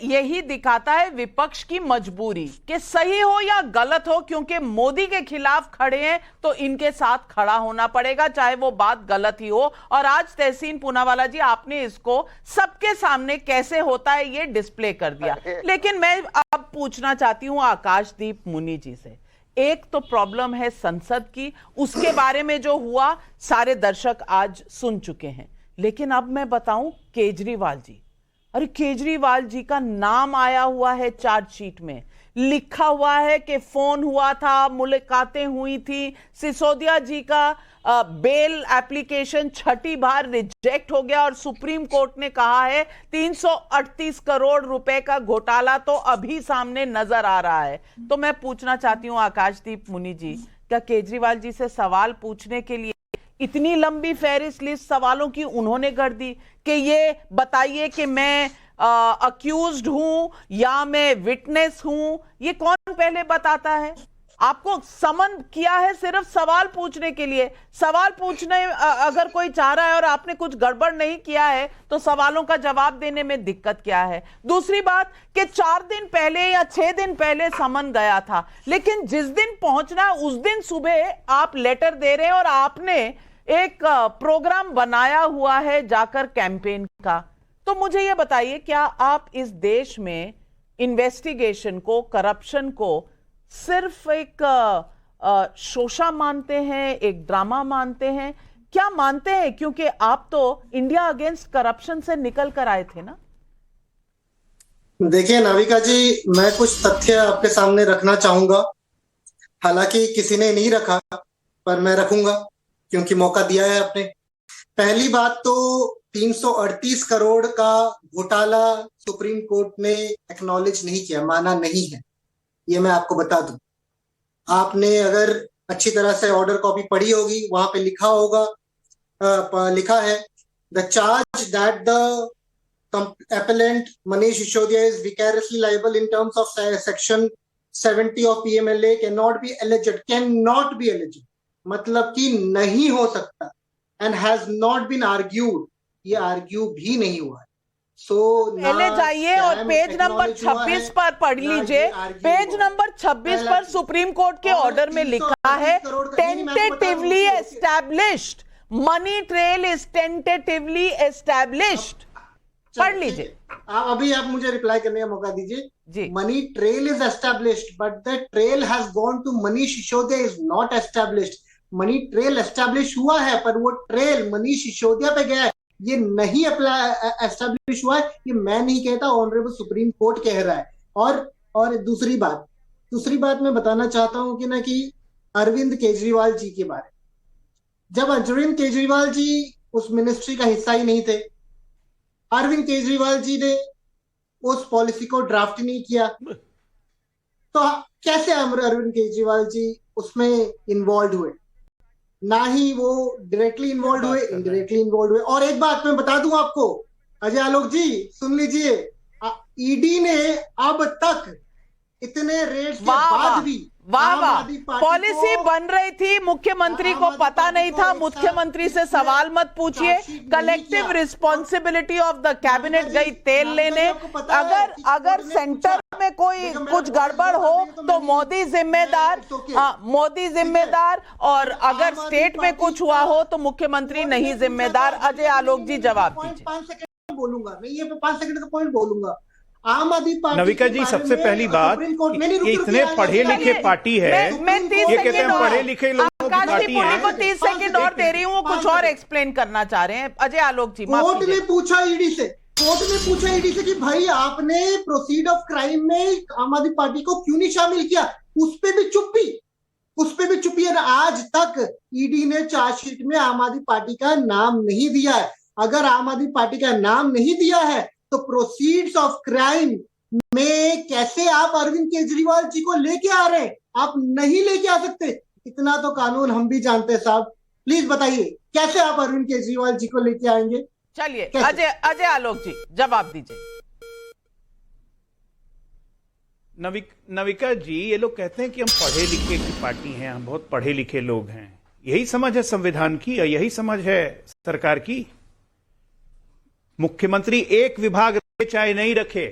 यही दिखाता है विपक्ष की मजबूरी कि सही हो या गलत हो, क्योंकि मोदी के खिलाफ खड़े हैं तो इनके साथ खड़ा होना पड़ेगा, चाहे वो बात गलत ही हो। और आज तहसीन पूनावाला जी, आपने इसको सबके सामने कैसे होता है ये डिस्प्ले कर दिया। लेकिन मैं अब पूछना चाहती हूं आकाशदीप मुनि जी से। एक तो प्रॉब्लम है संसद की, उसके बारे में जो हुआ सारे दर्शक आज सुन चुके हैं। लेकिन अब मैं बताऊं केजरीवाल जी, अरे केजरीवाल जी का नाम आया हुआ है चार्जशीट में, लिखा हुआ है कि फोन हुआ था, मुलाकातें हुई थी। सिसोदिया जी का बेल एप्लीकेशन छठी बार रिजेक्ट हो गया और सुप्रीम कोर्ट ने कहा है 338 करोड़ रुपए का घोटाला तो अभी सामने नजर आ रहा है। तो मैं पूछना चाहती हूं आकाशदीप मुनि जी, क्या केजरीवाल जी से सवाल पूछने के लिए इतनी लंबी फेहरिस्त लिस्ट सवालों की उन्होंने कर दी कि ये बताइए कि मैं अक्यूज्ड हूं या मैं विटनेस हूं? ये कौन पहले बताता है? आपको समन किया है सिर्फ सवाल पूछने के लिए। सवाल पूछने अगर कोई चाह रहा है और आपने कुछ गड़बड़ नहीं किया है तो सवालों का जवाब देने में दिक्कत क्या है? दूसरी बात कि 4 दिन पहले या 6 दिन पहले समन गया था, लेकिन जिस दिन पहुंचना उस दिन सुबह आप लेटर दे रहे हैं और आपने एक प्रोग्राम बनाया हुआ है जाकर कैंपेन का। तो मुझे यह बताइए, क्या आप इस देश में इन्वेस्टिगेशन को, करप्शन को सिर्फ एक शोषा मानते हैं, एक ड्रामा मानते हैं, क्या मानते हैं? क्योंकि आप तो इंडिया अगेंस्ट करप्शन से निकल कर आए थे ना। देखिए नाविका जी, मैं कुछ तथ्य आपके सामने रखना चाहूंगा। हालांकि किसी ने नहीं रखा, पर मैं रखूंगा क्योंकि मौका दिया है आपने। पहली बात तो 338 करोड़ का घोटाला सुप्रीम कोर्ट ने एक्नॉलेज नहीं किया, माना नहीं है, ये मैं आपको बता दूं। आपने अगर अच्छी तरह से ऑर्डर कॉपी पढ़ी होगी, वहां पे लिखा होगा, लिखा है the charge that the appellant Manish Sisodiya is vicariously liable in terms of section 70 of PMLA cannot be alleged, मतलब कि नहीं हो सकता, and has not been argued, ये आर्ग्यू भी नहीं हुआ है। पहले जाइए और पेज नंबर 26 पर पढ़ लीजिए। पेज नंबर 26 पर सुप्रीम कोर्ट के ऑर्डर में लिखा है tentatively established, money trail is tentatively established. पढ़ लीजिए। अभी आप मुझे रिप्लाई करने का मौका दीजिए जी। Money trail is established but the trail has gone to Manish Sisodia is not established. Money trail establish हुआ है पर वो ट्रेल मनीष सिसोदिया पे गया है, ये नहीं एस्टैब्लिश हुआ है। ये मैं नहीं कहता, ऑनरेबल सुप्रीम कोर्ट कह रहा है। और दूसरी बात मैं बताना चाहता हूं कि ना कि अरविंद केजरीवाल जी के बारे में, जब अरविंद केजरीवाल जी उस मिनिस्ट्री का हिस्सा ही नहीं थे, अरविंद केजरीवाल जी ने उस पॉलिसी को ड्राफ्ट नहीं किया, तो कैसे अरविंद केजरीवाल जी उसमें इन्वॉल्व हुए? ना ही वो डायरेक्टली इन्वॉल्व हुए, इनडायरेक्टली इन्वॉल्व हुए। और एक बात मैं बता दूं आपको, अजय आलोक जी सुन लीजिए, ईडी ने अब तक इतने रेट्स के बाद भी पॉलिसी बन रही थी, मुख्यमंत्री को पता नहीं था, मुख्यमंत्री से सवाल मत पूछिए। Collective responsibility of the cabinet गई तेल लेने। अगर सेंटर में कोई कुछ गड़बड़ हो तो मोदी जिम्मेदार, और अगर स्टेट में कुछ हुआ हो तो मुख्यमंत्री नहीं जिम्मेदार। अजय आलोक जी जवाब दीजिए। 5 सेकंड बोलूंगा मैं, ये 5 सेकंड का पॉइंट बोलूंगा। आम आदमी पार्टी नविका जी, सबसे पहली बात, ये इतने पढ़े लिखे पार्टी है, ये कहते हैं पढ़े लिखे लोगों की पार्टी है। को 30 सेकंड और दे रही हूँ, कुछ और एक्सप्लेन करना चाह रहे हैं। अजय आलोक जी, कोर्ट ने पूछा ईडी से कि भाई आपने प्रोसीड ऑफ क्राइम में आम आदमी पार्टी को क्यों नहीं शामिल किया? उस पे भी चुप्पी है। आज तक ईडी ने चार्जशीट में आम आदमी पार्टी का नाम नहीं दिया है। अगर आम आदमी पार्टी का नाम नहीं दिया है तो प्रोसीड्स ऑफ क्राइम में कैसे आप अरविंद केजरीवाल जी को लेके आ रहे हैं? आप नहीं लेके आ सकते। इतना तो कानून हम भी जानते हैं साहब। प्लीज बताइए कैसे आप अरविंद केजरीवाल जी को लेके आएंगे? चलिए अजय आलोक जी जवाब दीजिए। नविका जी, ये लोग कहते हैं कि हम पढ़े लिखे की पार्टी हैं, हम बहुत पढ़े लिखे लोग हैं। यही समझ है संविधान की, यही समझ है सरकार की। मुख्यमंत्री एक विभाग रखे चाहे नहीं रखे,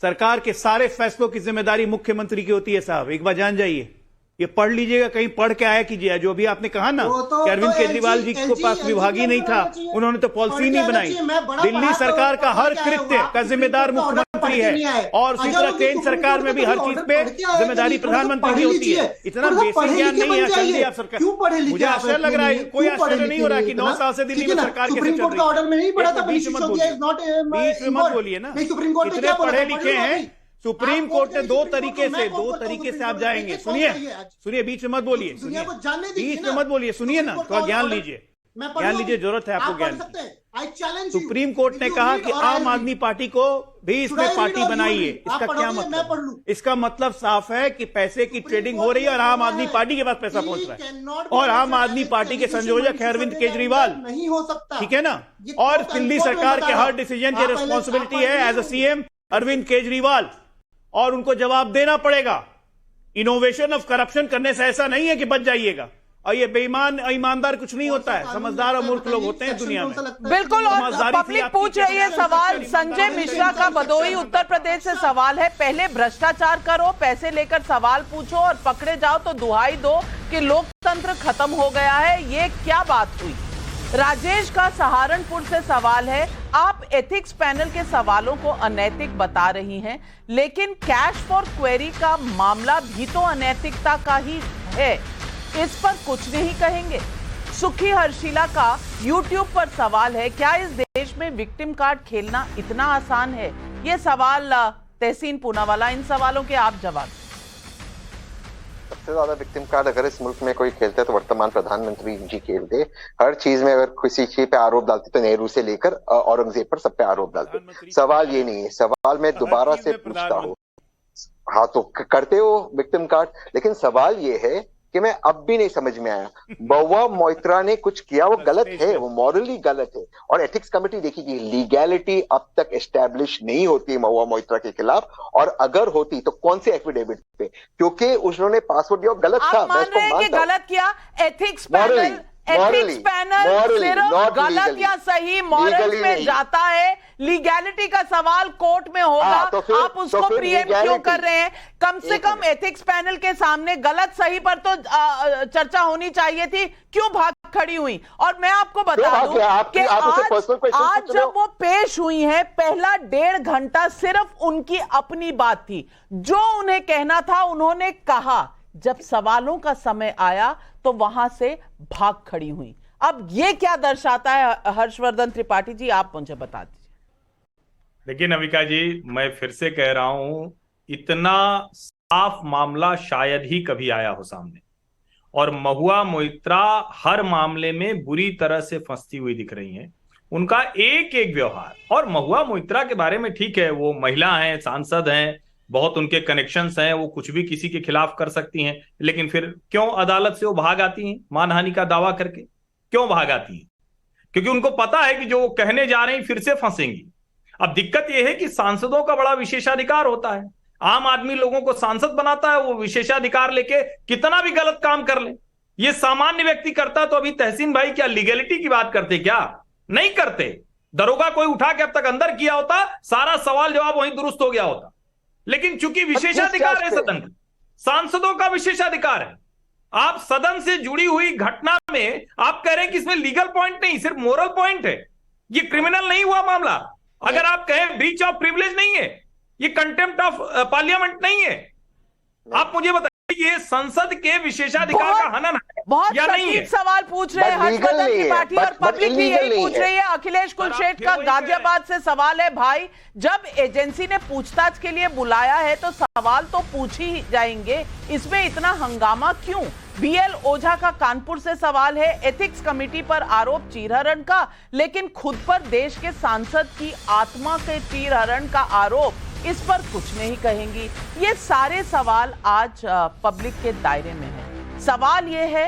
सरकार के सारे फैसलों की जिम्मेदारी मुख्यमंत्री की होती है साहब। एक बार जान जाइए, ये पढ़ लीजिएगा, कहीं पढ़ के आया कीजिए। जो अभी आपने कहा ना कि अरविंद केजरीवाल जी के पास विभाग ही नहीं था, उन्होंने तो पॉलिसी नहीं बनाई। दिल्ली सरकार का हर कृत्य का जिम्मेदार मुख्यमंत्री है, और उसी तरह केंद्र सरकार में भी हर चीज पे जिम्मेदारी प्रधानमंत्री की होती है। इतना बेसिक ज्ञान नहीं है चल रही आप सरकार। मुझे आश्चर्य लग रहा है, कोई आश्चर्य नहीं हो रहा कि 9 साल से दिल्ली में सरकार कैसे चल रही है। बीच में मत बोलिए ना, इतने पढ़े लिखे हैं। सुप्रीम कोर्ट ने दो तरीके से आप जाएंगे। सुनिए, बीच में मत बोलिए, सुनिए ना, थोड़ा ज्ञान लीजिए, जरूरत है आपको ज्ञान। सुप्रीम कोर्ट ने कहा कि आम आदमी पार्टी को भी इसमें पार्टी बनाई है। इसका क्या मतलब? इसका मतलब साफ है कि पैसे की ट्रेडिंग हो रही है और आम आदमी पार्टी के पास पैसा पहुंच रहा है, और आम आदमी पार्टी के संयोजक है अरविंद केजरीवाल। नहीं हो सकता, ठीक है ना? और दिल्ली सरकार के हर डिसीजन की रिस्पॉन्सिबिलिटी है as a CM Arvind Kejriwal, और उनको जवाब देना पड़ेगा। इनोवेशन ऑफ करप्शन करने से ऐसा नहीं है कि बच जाइएगा। और ये बेईमान ईमानदार कुछ नहीं होता है, समझदार और मूर्ख लोग होते हैं दुनिया में। बिल्कुल। और पब्लिक पूछ रही है सवाल, संजय मिश्रा का भदोही उत्तर प्रदेश से सवाल है, पहले भ्रष्टाचार करो, पैसे लेकर सवाल पूछो और पकड़े जाओ तो दुहाई दो कि लोकतंत्र खत्म हो गया है। ये क्या बात हुई? राजेश का सहारनपुर से सवाल है, आप एथिक्स पैनल के सवालों को अनैतिक बता रही हैं, लेकिन कैश फॉर क्वेरी का मामला भी तो अनैतिकता का ही है, इस पर कुछ नहीं कहेंगे? सुखी हर्षिला का YouTube पर सवाल है, क्या इस देश में विक्टिम कार्ड खेलना इतना आसान है? ये सवाल तहसीन पूनावाला, इन सवालों के आप जवाब। सबसे ज्यादा विक्टिम कार्ड अगर इस मुल्क में कोई खेलता है तो वर्तमान प्रधानमंत्री जी खेलते। हर चीज में अगर किसी चीज पे आरोप डालते तो नेहरू से लेकर औरंगजेब पर सब पे आरोप डालते। सवाल ये नहीं है, सवाल मैं दोबारा से पूछता हूँ। हाँ तो करते हो विक्टिम कार्ड, लेकिन सवाल ये है कि मैं अब भी नहीं समझ में आया, महुआ मोइत्रा ने कुछ किया वो गलत है, वो मॉरली गलत है। और एथिक्स कमेटी देखिए, लीगैलिटी अब तक एस्टैब्लिश नहीं होती महुआ मोइत्रा के खिलाफ, और अगर होती तो कौन से एफिडेविट पे, क्योंकि उन्होंने पासवर्ड दिया गलत था। मैं उसको मानता हूं गलत किया। एथिक्स पैनल सिर्फ गलत या सही मॉरल्स में जाता है, लीगैलिटी का सवाल कोर्ट में होगा। आप उसको प्रीएम्प्ट क्यों कर रहे हैं? कम से कम एथिक्स पैनल के सामने गलत सही पर तो चर्चा होनी चाहिए थी, क्यों भागते खड़ी हुई। और मैं आपको बता दूं कि आज जब वो पेश हुई है, पहला 1.5 घंटा सिर्फ उनकी अपनी बात थी। जो उन्हें कहना था उन्होंने कहा। जब सवालों का समय आया तो वहां से भाग खड़ी हुई। अब ये क्या दर्शाता है हर्षवर्धन त्रिपाठी जी, आप मुझे बता दीजिए। देखिए नविका जी, मैं फिर से कह रहा हूं, इतना साफ मामला शायद ही कभी आया हो सामने। और महुआ मोइत्रा हर मामले में बुरी तरह से फंसती हुई दिख रही हैं। उनका एक एक व्यवहार, और महुआ मोइत्रा के बारे में ठीक है, वो महिला हैं, सांसद हैं, बहुत उनके कनेक्शंस हैं, वो कुछ भी किसी के खिलाफ कर सकती हैं, लेकिन फिर क्यों अदालत से वो भाग आती हैं मानहानि का दावा करके? क्यों भाग आती हैं? क्योंकि उनको पता है कि जो वो कहने जा रही फिर से फंसेंगी। अब दिक्कत यह है कि सांसदों का बड़ा विशेषाधिकार होता है। आम आदमी लोगों को सांसद बनाता है, वो विशेषाधिकार लेके कितना भी गलत काम कर ले। ये सामान्य व्यक्ति करता तो अभी तहसीन भाई क्या लीगैलिटी की बात करते? क्या नहीं करते? दरोगा कोई उठा के अब तक अंदर किया होता, सारा सवाल जवाब वहीं दुरुस्त हो गया होता। लेकिन चूंकि विशेषाधिकार है सदन का, सांसदों का विशेषाधिकार है, आप सदन से जुड़ी हुई घटना में आप कह रहे हैं कि इसमें लीगल पॉइंट नहीं, सिर्फ मोरल पॉइंट है। ये क्रिमिनल नहीं हुआ मामला। अगर आप कहें ब्रीच ऑफ प्रिविलेज नहीं है, ये कंटेम्प्ट ऑफ पार्लियामेंट नहीं है। आप मुझे बताइए, ये संसद के विशेषाधिकार का हनन है बहुत या नहीं है? सवाल पूछ रहे हैं हर्षवर्धन त्रिपाठी, और पब्लिक भी यही पूछ रही है। अखिलेश कुलशेठ का गाजियाबाद से सवाल है, भाई जब एजेंसी ने पूछताछ के लिए बुलाया है तो सवाल तो पूछ ही जाएंगे, इसमें इतना हंगामा क्यों? बीएल ओझा का कानपुर से सवाल है, एथिक्स कमेटी पर आरोप चीरहरण का, लेकिन खुद पर देश के सांसद की आत्मा के चीरहरण का आरोप, इस पर कुछ नहीं कहेंगी। ये सारे सवाल आज पब्लिक के दायरे में है। सवाल ये है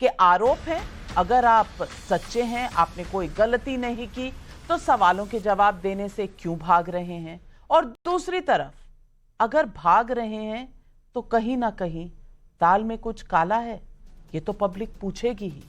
कि आरोप है, अगर आप सच्चे हैं, आपने कोई गलती नहीं की, तो सवालों के जवाब देने से क्यों भाग रहे हैं? और दूसरी तरफ अगर भाग रहे हैं तो कहीं ना कहीं दाल में कुछ काला है, ये तो पब्लिक पूछेगी ही।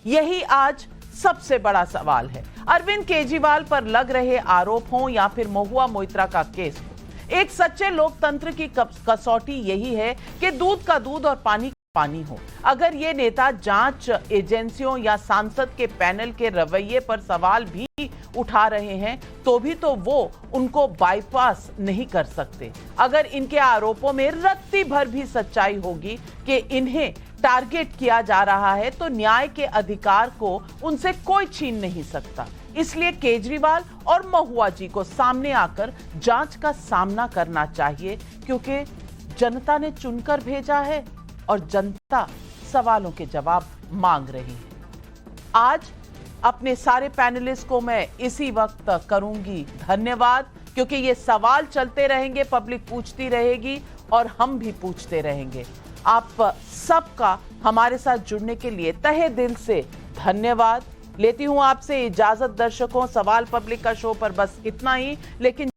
यही आज सबसे बड़ा सवाल है। अरविंद केजरीवाल पर लग रहे आरोप हों या फिर महुआ मोइत्रा का केस हो, एक सच्चे लोकतंत्र की कसौटी यही है कि दूध का दूध और पानी का पानी हो। अगर ये नेता जांच एजेंसियों या सांसद के पैनल के रवैये पर सवाल भी उठा रहे हैं तो भी तो वो उनको बाईपास नहीं कर सकते। अगर इनके आरोपों में रत्ती भर भी सच्चाई होगी कि इन्हें टारगेट किया जा रहा है तो न्याय के अधिकार को उनसे कोई छीन नहीं सकता। इसलिए केजरीवाल और महुआ जी को सामने आकर जांच का सामना करना चाहिए, क्योंकि जनता ने चुनकर भेजा है और जनता सवालों के जवाब मांग रही है। आज अपने सारे पैनलिस्ट को मैं इसी वक्त करूंगी धन्यवाद, क्योंकि ये सवाल चलते रहेंगे, पब्लिक पूछती रहेगी और हम भी पूछते रहेंगे। आप सबका हमारे साथ जुड़ने के लिए तहे दिल से धन्यवाद। लेती हूं आपसे इजाजत दर्शकों। सवाल पब्लिक का शो पर बस इतना ही, लेकिन